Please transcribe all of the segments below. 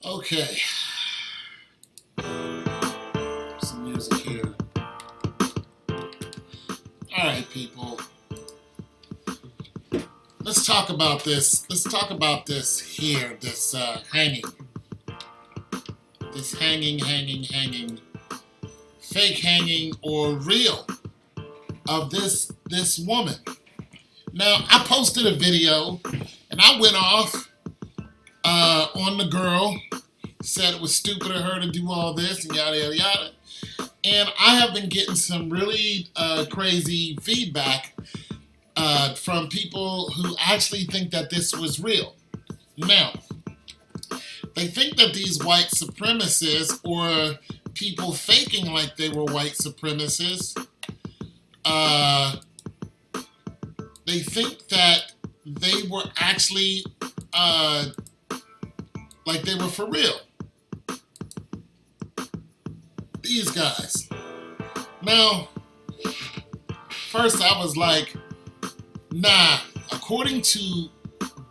Okay. Some music here. Alright, people. Let's talk about this. Let's talk about this here. This hanging. This hanging. Fake hanging or real of this woman. Now, I posted a video and I went off on the girl, said it was stupid of her to do all this and yada yada yada. And I have been getting some really crazy feedback from people who actually think that this was real. Now, they think that these white supremacists or people faking like they were white supremacists, they think that they were actually like they were for real. These guys. Now, first I was like, nah, according to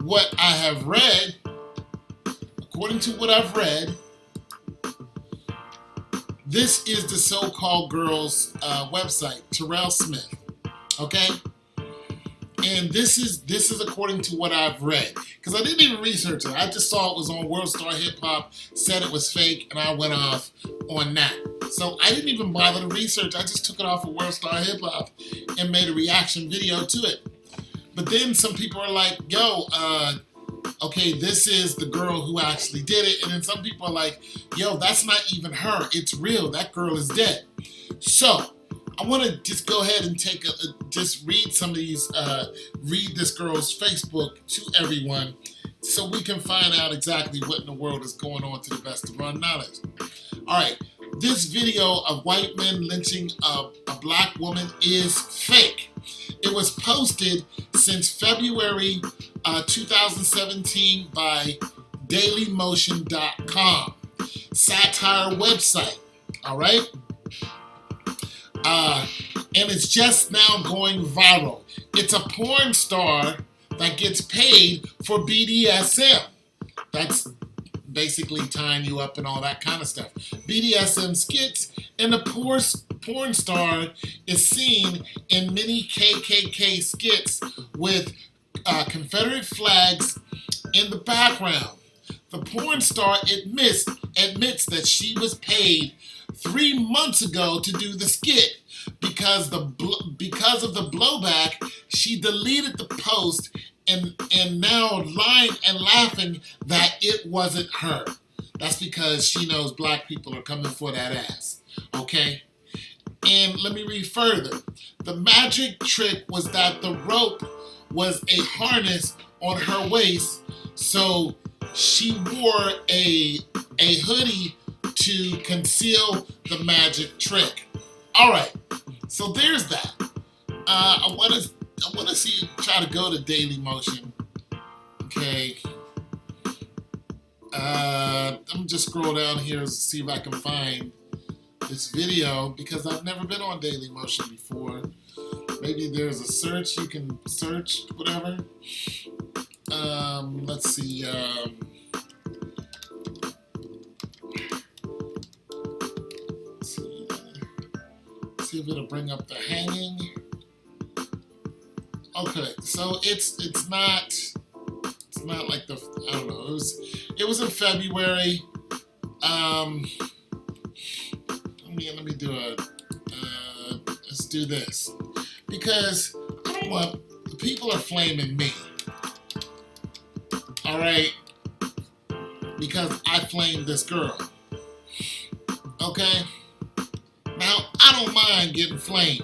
what I have read, this is the so-called girl's website, Terrell Smith, okay? And this is according to what I've read, because I didn't even research it. I just saw it was on World Star Hip Hop, said it was fake, and I went off on that. So I didn't even bother to research. I just took it off of World Star Hip Hop and made a reaction video to it. But then some people are like, yo, okay, this is the girl who actually did it. And then some people are like, yo, that's not even her. It's real. That girl is dead. So I want to just go ahead and just read some of these, read this girl's Facebook to everyone so we can find out exactly what in the world is going on to the best of our knowledge. All right, this video of white men lynching a black woman is fake. It was posted since February 2017 by dailymotion.com, satire website, all right? And it's just now going viral. It's a porn star that gets paid for BDSM. That's basically tying you up and all that kind of stuff. BDSM skits, and the porn star is seen in many KKK skits with Confederate flags in the background. The porn star admits that she was paid 3 months ago to do the skit. Because of the blowback, she deleted the post and now lying and laughing that it wasn't her. That's because she knows black people are coming for that ass. Okay? And let me read further. The magic trick was that the rope was a harness on her waist, so she wore a hoodie to conceal the magic trick. All right, so there's that. I want to see, try to go to Dailymotion. Okay. I'm just scroll down here to see if I can find this video because I've never been on Dailymotion before. Maybe there's a search, you can search, whatever. Let's see. See if it'll bring up the hanging. Okay, so it's not like the, I don't know, it was in February. Let me do let's do this, because I don't want, people are flaming me, all right, because I flamed this girl, okay? Now, I don't mind getting flamed,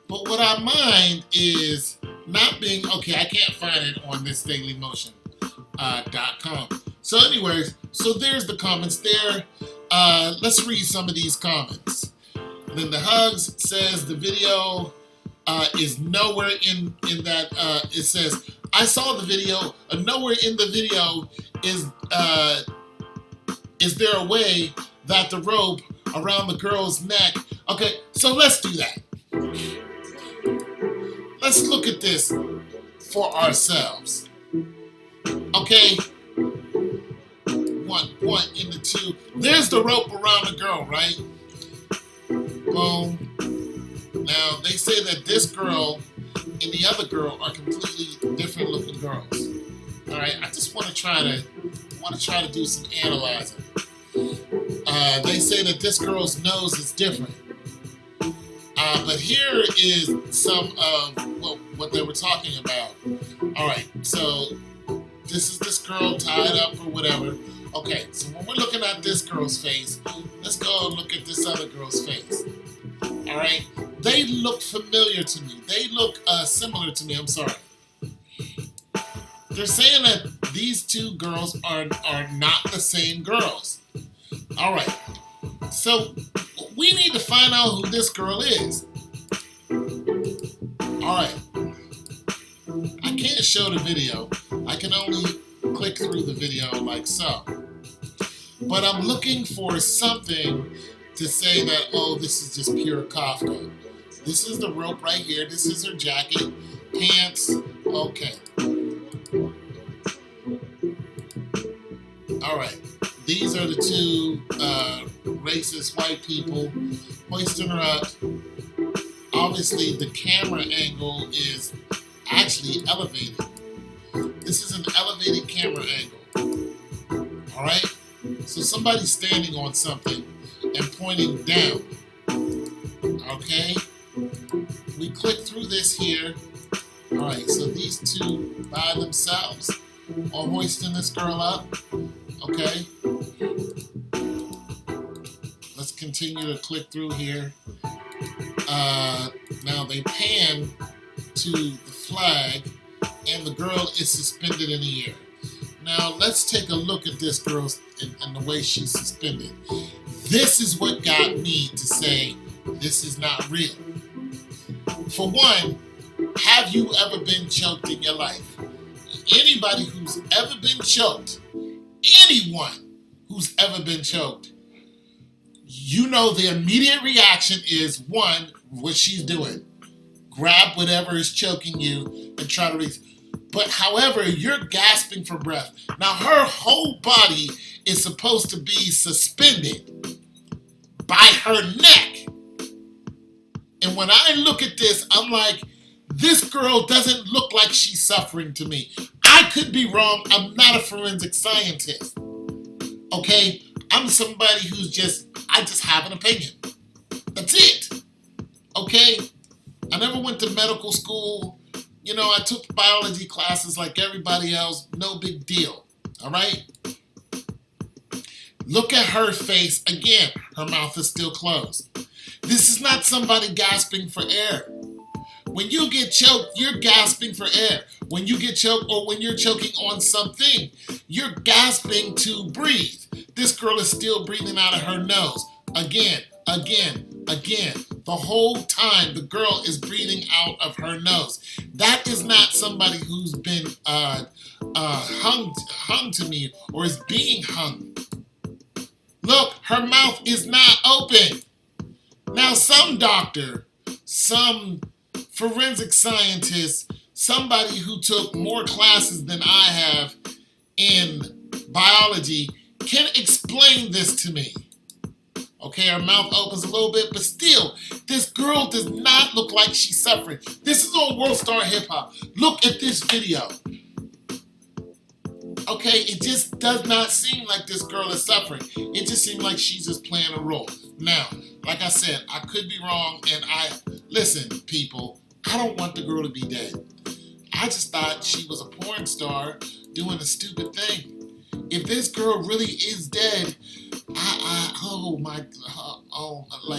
but what I mind is not being, okay, I can't find it on this dailymotion.com. So anyways, so there's the comments there. Let's read some of these comments. Linda Hugs says the video is nowhere in that, it says, I saw the video, nowhere in the video is there a way that the rope around the girl's neck. Okay, so let's do that. Let's look at this for ourselves. Okay? 1, want in the two. There's the rope around the girl, right? Boom. Now, they say that this girl and the other girl are completely different looking girls. All right, I just want to try to do some analyzing. They say that this girl's nose is different. But here is some of what they were talking about. All right, so this is this girl tied up or whatever. Okay, so when we're looking at this girl's face, let's go and look at this other girl's face. All right, they look familiar to me. They look similar to me. I'm sorry. They're saying that these two girls are not the same girls. All right, so we need to find out who this girl is. All right, I can't show the video. I can only click through the video like so. But I'm looking for something to say that, oh, this is just pure Kafka. This is the rope right here. This is her jacket, pants. Okay. All right. These are the two racist white people hoisting her up. Obviously, the camera angle is actually elevated. This is an elevated camera angle. All right? So somebody's standing on something and pointing down. Okay? We click through this here. All right, so these two by themselves are hoisting this girl up. Okay? Let's continue to click through here. Now they pan to the flag and the girl is suspended in the air. Now let's take a look at this girl and the way she's suspended. This is what got me to say this is not real. For one, have you ever been choked in your life? Anybody who's ever been choked, anyone who's ever been choked, you know the immediate reaction is, one, what she's doing. Grab whatever is choking you and try to release. But however, you're gasping for breath. Now her whole body is supposed to be suspended by her neck. And when I look at this, I'm like, this girl doesn't look like she's suffering to me. I could be wrong. I'm not a forensic scientist. Okay? I'm somebody I just have an opinion. That's it. Okay? I never went to medical school. You know, I took biology classes like everybody else. No big deal. All right? Look at her face. Again, her mouth is still closed. This is not somebody gasping for air. When you get choked, you're gasping for air. When you get choked or when you're choking on something, you're gasping to breathe. This girl is still breathing out of her nose. Again. The whole time, the girl is breathing out of her nose. That is not somebody who's been hung to me or is being hung. Look, her mouth is not open. Now, some doctor, some forensic scientist, somebody who took more classes than I have in biology can explain this to me. Okay, her mouth opens a little bit, but still, this girl does not look like she's suffering. This is on World Star Hip Hop. Look at this video. Okay, it just does not seem like this girl is suffering. It just seems like she's just playing a role. Now, like I said, I could be wrong, and listen, people, I don't want the girl to be dead. I just thought she was a porn star doing a stupid thing. If this girl really is dead,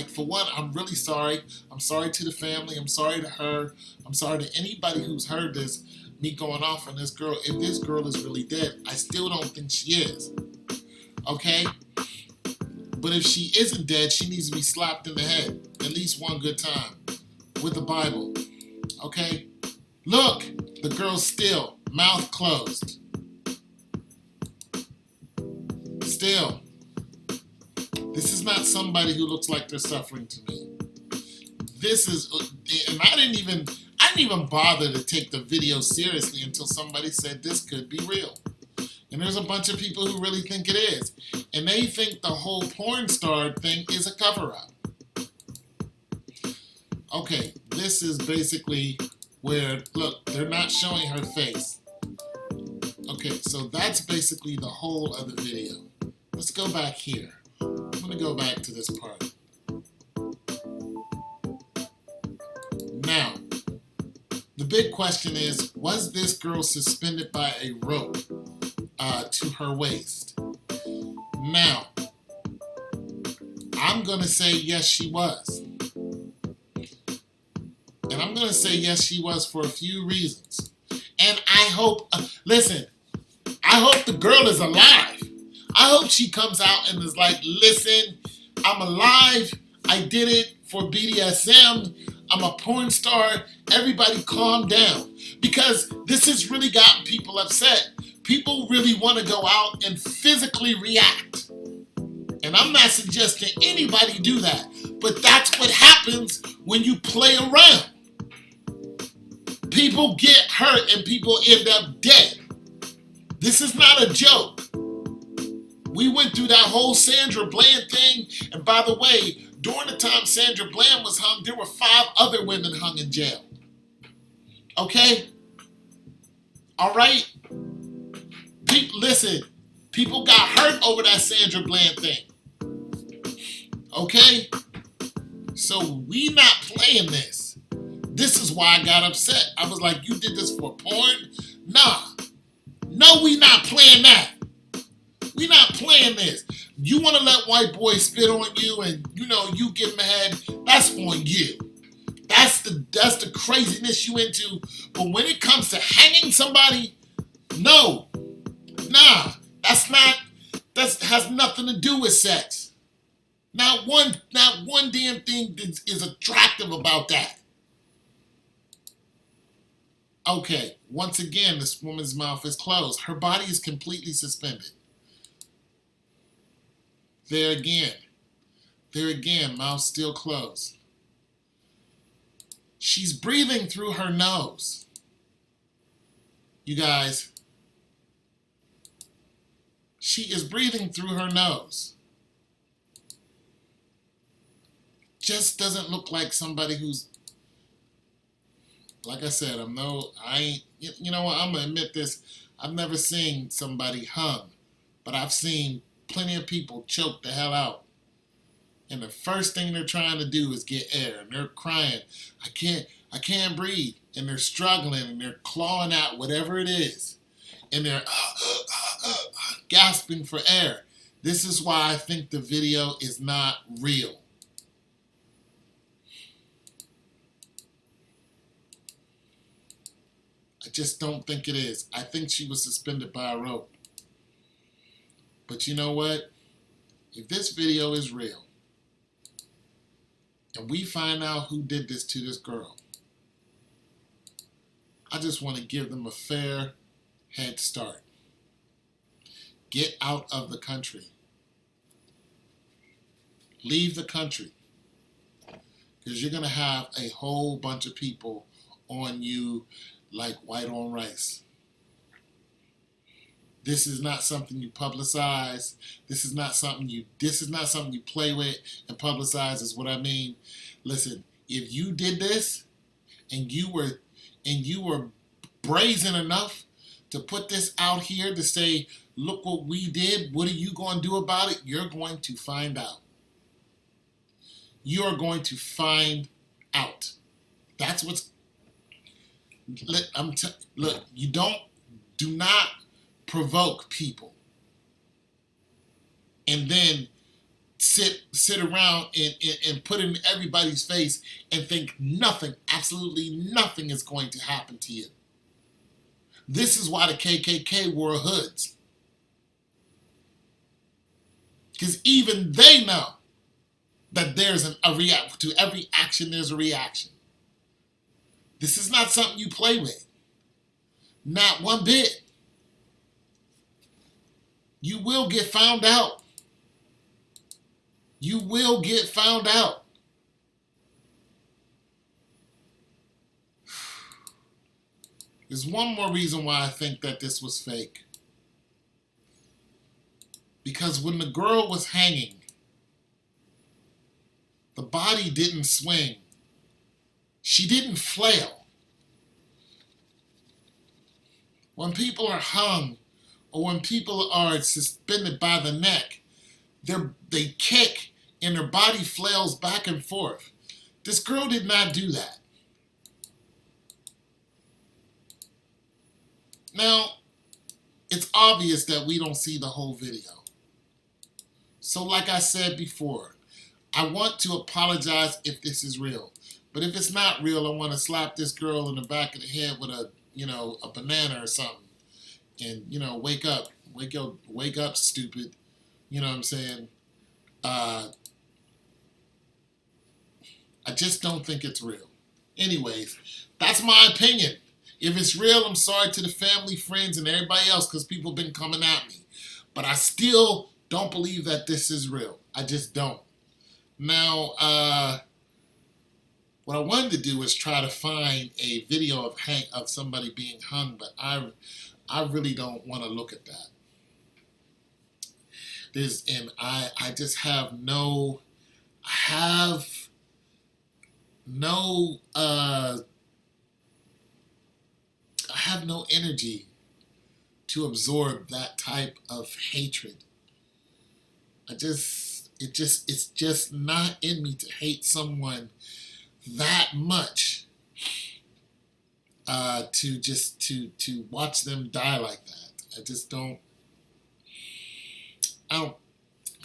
for one, I'm really sorry. I'm sorry to the family. I'm sorry to her. I'm sorry to anybody who's heard this, me going off on this girl. If this girl is really dead, I still don't think she is. Okay? But if she isn't dead, she needs to be slapped in the head at least one good time with the Bible. Okay? Look, the girl's still, mouth closed. Still. This is not somebody who looks like they're suffering to me. This is, and I didn't even bother to take the video seriously until somebody said this could be real. And there's a bunch of people who really think it is. And they think the whole porn star thing is a cover-up. Okay, this is basically where, look, they're not showing her face. Okay, so that's basically the whole of the video. Let's go back here. I'm going to go back to this part. Now, the big question is, was this girl suspended by a rope to her waist? Now, I'm going to say yes, she was. And I'm going to say yes, she was for a few reasons. And I hope, listen, I hope the girl is alive. I hope she comes out and is like, listen, I'm alive. I did it for BDSM. I'm a porn star. Everybody calm down. Because this has really gotten people upset. People really want to go out and physically react. And I'm not suggesting anybody do that. But that's what happens when you play around. People get hurt and people end up dead. This is not a joke. We went through that whole Sandra Bland thing. And by the way, during the time Sandra Bland was hung, there were 5 other women hung in jail. Okay? All right? Listen, people got hurt over that Sandra Bland thing. Okay? So we not playing this. This is why I got upset. I was like, you did this for porn? Nah. No, we not playing that. We not playing this. You want to let white boys spit on you and, you know, you get mad, that's on you. That's the craziness you into. But when it comes to hanging somebody, no. Nah. That has nothing to do with sex. Not one damn thing is attractive about that. Okay, once again, this woman's mouth is closed. Her body is completely suspended. There again, mouth still closed. She's breathing through her nose. You guys, she is breathing through her nose. Just doesn't look like somebody who's, like I said, you know what, I'm going to admit this. I've never seen somebody hung, but I've seen plenty of people choke the hell out. And the first thing they're trying to do is get air. And they're crying, I can't breathe. And they're struggling and they're clawing out whatever it is. And they're gasping for air. This is why I think the video is not real. I just don't think it is. I think she was suspended by a rope. But you know what? If this video is real, and we find out who did this to this girl, I just want to give them a fair head start. Get out of the country. Leave the country. Because you're going to have a whole bunch of people on you like white on rice. This is not something you publicize. This is not something you play with and publicize, is what I mean. Listen, if you did this and you were brazen enough to put this out here to say, look what we did, what are you going to do about it? You're going to find out. You are going to find out. That's what's. Look, do not provoke people and then sit around and put in everybody's face and think nothing, absolutely nothing is going to happen to you. This is why the KKK wore hoods. Because even they know that there's a reaction. To every action, there's a reaction. This is not something you play with. Not one bit. You will get found out. You will get found out. There's one more reason why I think that this was fake. Because when the girl was hanging, the body didn't swing. She didn't flail. When people are hung or when people are suspended by the neck, they kick and their body flails back and forth. This girl did not do that. Now, it's obvious that we don't see the whole video. So like I said before, I want to apologize if this is real. But if it's not real, I want to slap this girl in the back of the head with a banana or something. And, wake up, stupid. You know what I'm saying? I just don't think it's real. Anyways, that's my opinion. If it's real, I'm sorry to the family, friends, and everybody else because people have been coming at me. But I still don't believe that this is real. I just don't. Now, what I wanted to do is try to find a video of somebody being hung, but I really don't want to look at that. I just have no energy to absorb that type of hatred. It's just not in me to hate someone that much, to watch them die like that. I just don't. I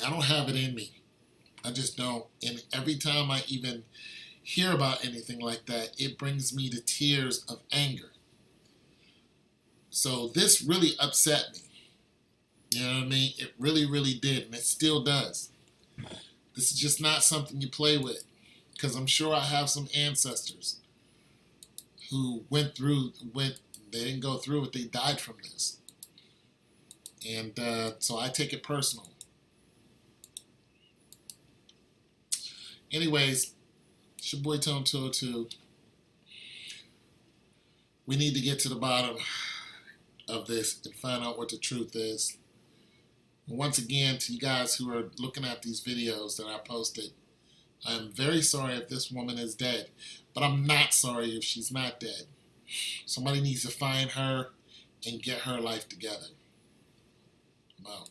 don't have it in me. I just don't. And every time I even hear about anything like that, it brings me to tears of anger. So this really upset me. You know what I mean? It really, really did, and it still does. This is just not something you play with, because I'm sure I have some ancestors who they didn't go through it, they died from this. And so I take it personal. Anyways, it's your boy Tone 202. We need to get to the bottom of this and find out what the truth is. And once again, to you guys who are looking at these videos that I posted, I'm very sorry if this woman is dead, but I'm not sorry if she's not dead. Somebody needs to find her and get her life together. Wow.